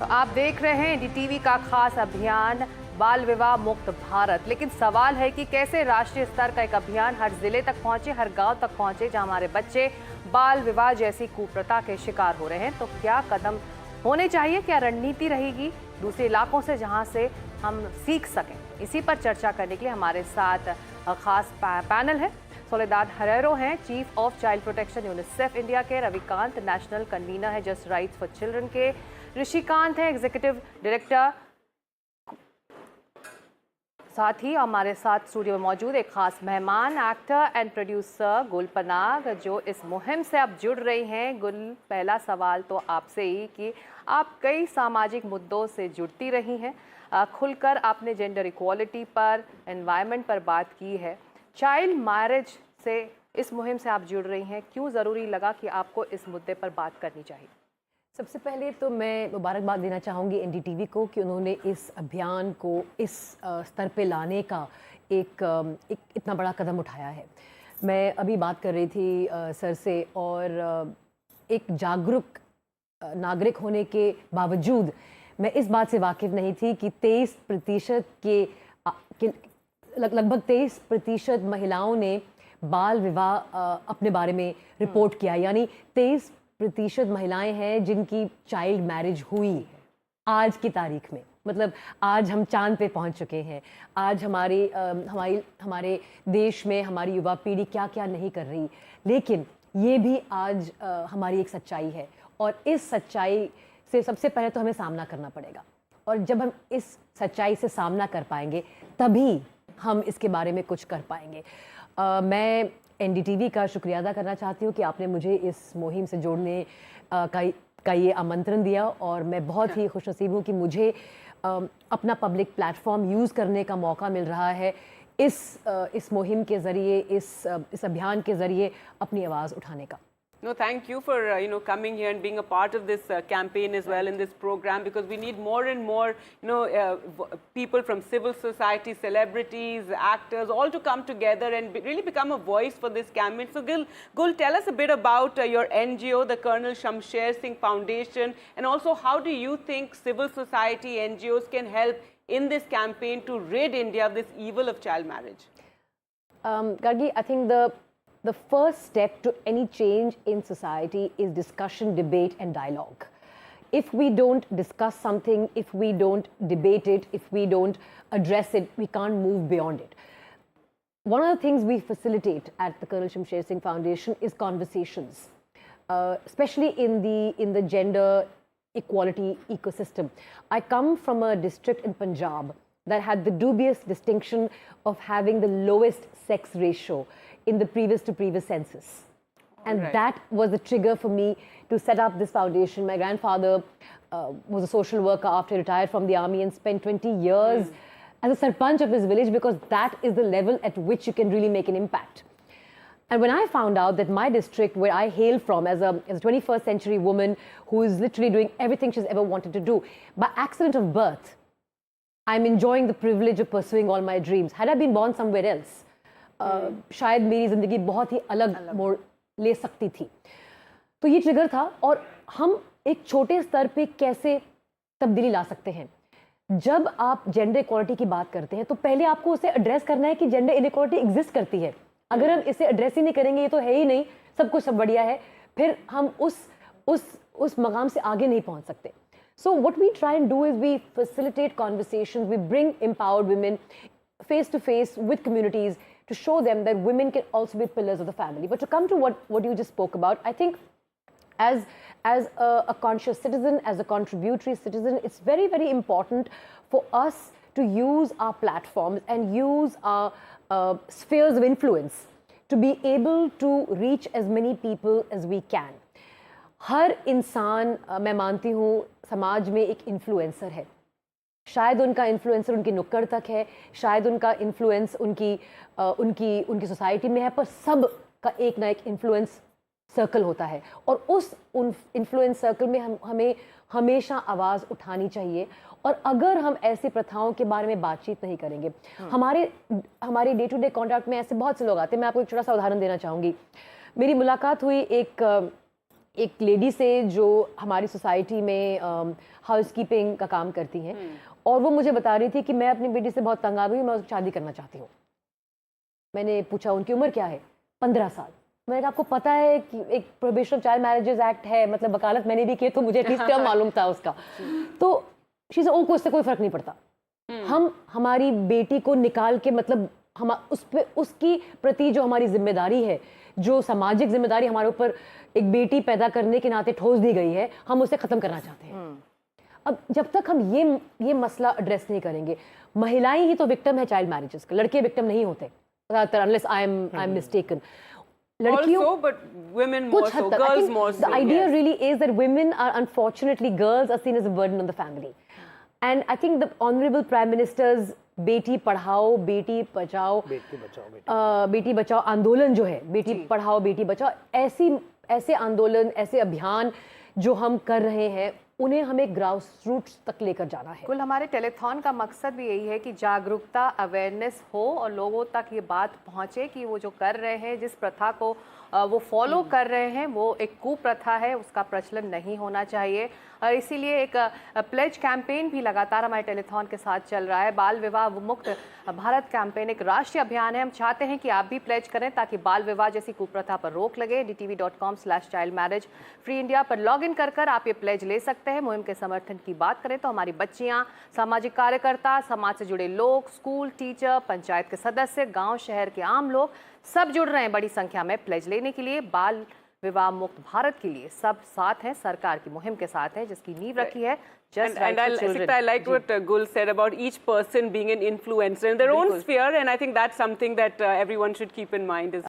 तो आप देख रहे हैं एनडीटीवी का खास अभियान बाल विवाह मुक्त भारत। लेकिन सवाल है कि कैसे राष्ट्रीय स्तर का एक अभियान हर जिले तक पहुंचे, हर गांव तक पहुंचे जहां हमारे बच्चे बाल विवाह जैसी कुप्रथा के शिकार हो रहे हैं। तो क्या कदम होने चाहिए, क्या रणनीति रहेगी दूसरे इलाकों से जहां से हम सीख सकें? इसी पर चर्चा करने के लिए हमारे साथ खास पैनल है। सोलेदाद हरेरो हैं, chief of child protection UNICEF India के, रविकांत नेशनल कन्वीनर है जस्ट राइट्स फॉर चिल्ड्रन के, ऋषिकांत है एग्जीक्यूटिव डायरेक्टर। साथ ही हमारे साथ स्टूडियो में मौजूद एक खास मेहमान, एक्टर एंड प्रोड्यूसर गुल पनाग, जो इस मुहिम से अब जुड़ रही हैं। गुल, पहला सवाल तो आपसे ही कि आप कई सामाजिक मुद्दों से जुड़ती रही हैं, खुलकर आपने जेंडर इक्वालिटी पर, एनवायरनमेंट पर बात की है। चाइल्ड मैरिज से इस मुहिम से आप जुड़ रही हैं, क्यों ज़रूरी लगा कि आपको इस मुद्दे पर बात करनी चाहिए? सबसे पहले तो मैं मुबारकबाद देना चाहूँगी एनडीटीवी को कि उन्होंने इस अभियान को इस स्तर पे लाने का एक इतना बड़ा कदम उठाया है। मैं अभी बात कर रही थी सर से, और एक जागरूक नागरिक होने के बावजूद मैं इस बात से वाकिफ़ नहीं थी कि 23% के लगभग 23% महिलाओं ने बाल विवाह अपने बारे में रिपोर्ट किया। यानी 23% महिलाएं हैं जिनकी चाइल्ड मैरिज हुई आज की तारीख में। मतलब आज हम चांद पे पहुंच चुके हैं। आज हमारे देश में हमारी युवा पीढ़ी क्या क्या नहीं कर रही, लेकिन ये भी आज हमारी एक सच्चाई है। और इस सच्चाई से सबसे पहले तो हमें सामना करना पड़ेगा, और जब हम इस सच्चाई से सामना कर पाएंगे तभी हम इसके बारे में कुछ कर पाएंगे। मैं एनडीटीवी का शुक्रिया अदा करना चाहती हूँ कि आपने मुझे इस मुहिम से जोड़ने का ये आमंत्रण दिया, और मैं बहुत ही खुशनसीब हूँ कि मुझे अपना पब्लिक प्लेटफॉर्म यूज़ करने का मौका मिल रहा है इस मुहिम के ज़रिए, इस अभियान के ज़रिए अपनी आवाज़ उठाने का। No, thank you for coming here and being a part of this campaign as well in this program, because we need more and more people from civil society, celebrities, actors, all to come together and really become a voice for this campaign. So Gul, tell us a bit about your NGO, the Colonel Shamsher Singh Foundation, and also how do you think civil society NGOs can help in this campaign to rid India of this evil of child marriage? Gargi, I think the first step to any change in society is discussion, debate, and dialogue. If we don't discuss something, if we don't debate it, if we don't address it, we can't move beyond it. One of the things we facilitate at the Colonel Shamsher Singh Foundation is conversations, especially in the gender equality ecosystem. I come from a district in Punjab that had the dubious distinction of having the lowest sex ratio in the previous census. And that was the trigger for me to set up this foundation. My grandfather was a social worker after he retired from the army and spent 20 years as a sarpanch of his village, because that is the level at which you can really make an impact. And when I found out that my district, where I hail from as a 21st century woman who is literally doing everything she's ever wanted to do, by accident of birth, I'm enjoying the privilege of pursuing all my dreams. Had I been born somewhere else, शायद मेरी ज़िंदगी बहुत ही अलग मोड़ ले सकती थी। तो ये ट्रिगर था, और हम एक छोटे स्तर पे कैसे तब्दीली ला सकते हैं। जब आप जेंडर इक्वालिटी की बात करते हैं तो पहले आपको उसे एड्रेस करना है कि जेंडर इनइक्वालिटी एग्जिस्ट करती है। अगर हम इसे एड्रेस ही नहीं करेंगे, ये तो है ही नहीं, सब कुछ सब बढ़िया है, फिर हम उस मकाम से आगे नहीं पहुंच सकते। So what we try and do is we facilitate conversations, we bring empowered women face to face with communities to show them that women can also be pillars of the family. But to come to what you just spoke about, I think as a conscious citizen, as a contributory citizen, it's very, very important for us to use our platforms and use our spheres of influence to be able to reach as many people as we can. हर इंसान, मैं मानती हूँ, समाज में एक influencer है। शायद उनका इन्फ्लुएंसर उनकी नुक्कड़ तक है, शायद उनका इन्फ्लुएंस उनकी सोसाइटी में है, पर सब का एक ना एक इन्फ्लुएंस सर्कल होता है, और उस इन्फ्लुएंस सर्कल में हमें हमेशा आवाज़ उठानी चाहिए। और अगर हम ऐसी प्रथाओं के बारे में बातचीत नहीं करेंगे, हमारे डे टू डे कॉन्टैक्ट में ऐसे बहुत से लोग आते हैं। मैं आपको एक छोटा सा उदाहरण देना चाहूँगी। मेरी मुलाकात हुई एक एक लेडी से जो हमारी सोसाइटी में हाउसकीपिंग का काम करती हैं, और वो मुझे बता रही थी कि मैं अपनी बेटी से बहुत तंग आ गई हूँ, मैं उसकी शादी करना चाहती हूँ। मैंने पूछा उनकी उम्र क्या है? 15 साल। मैंने कहा आपको पता है कि एक prohibition of child marriages act है, मतलब वकालत मैंने भी की तो मुझे एटलीस्ट टर्म मालूम था उसका। तो शी सेड ओ, इससे कोई फर्क नहीं पड़ता। हम हमारी बेटी को निकाल के, मतलब हम उस पे, उसकी प्रति जो हमारी जिम्मेदारी है, जो सामाजिक जिम्मेदारी हमारे ऊपर एक बेटी पैदा करने के नाते ठोस दी गई है, हम उसे खत्म करना चाहते हैं। अब जब तक हम ये मसला एड्रेस नहीं करेंगे, महिलाएं ही तो विक्टिम है चाइल्ड मैरिजेस का, लड़के विक्टिम नहीं होते unless I am mistaken. Also, but women more so, girls more so. The idea really is that women are, unfortunately, girls are seen as a burden on the family. And I think the Honorable Prime Minister's Beti Padhao Beti Bachao Beti Bachao आंदोलन जो है, बेटी पढ़ाओ बेटी बचाओ, ऐसे आंदोलन, ऐसे अभियान जो हम कर रहे हैं, उन्हें हमें ग्रास रूट्स तक लेकर जाना है। कुल हमारे टेलीथॉन का मकसद भी यही है कि जागरूकता, अवेयरनेस हो और लोगों तक ये बात पहुंचे कि वो जो कर रहे हैं, जिस प्रथा को वो फॉलो कर रहे हैं, वो एक कुप्रथा है, उसका प्रचलन नहीं होना चाहिए। और इसीलिए एक प्लेज कैंपेन भी लगातार हमारे टेलीथॉन के साथ चल रहा है। बाल विवाह मुक्त भारत कैंपेन एक राष्ट्रीय अभियान है। हम चाहते हैं कि आप भी प्लेज करें ताकि बाल विवाह जैसी कुप्रथा पर रोक लगे। dtv.com/childmarriage फ्री इंडिया पर लॉग इन कर आप ये प्लेज ले सकते हैं। मुहिम के समर्थन की बात करें तो हमारी बच्चियां, सामाजिक कार्यकर्ता, समाज से जुड़े लोग, स्कूल टीचर, पंचायत के सदस्य, गाँव शहर के आम लोग सब जुड़ रहे हैं बड़ी संख्या में प्लेज लेने के लिए। बाल विवाह मुक्त भारत के लिए सब साथ हैं, सरकार की मुहिम के साथ है जिसकी नींव रखी है Just and I like what Gul said about each person being an influencer in their own sphere, and I think that's something that everyone should keep in mind as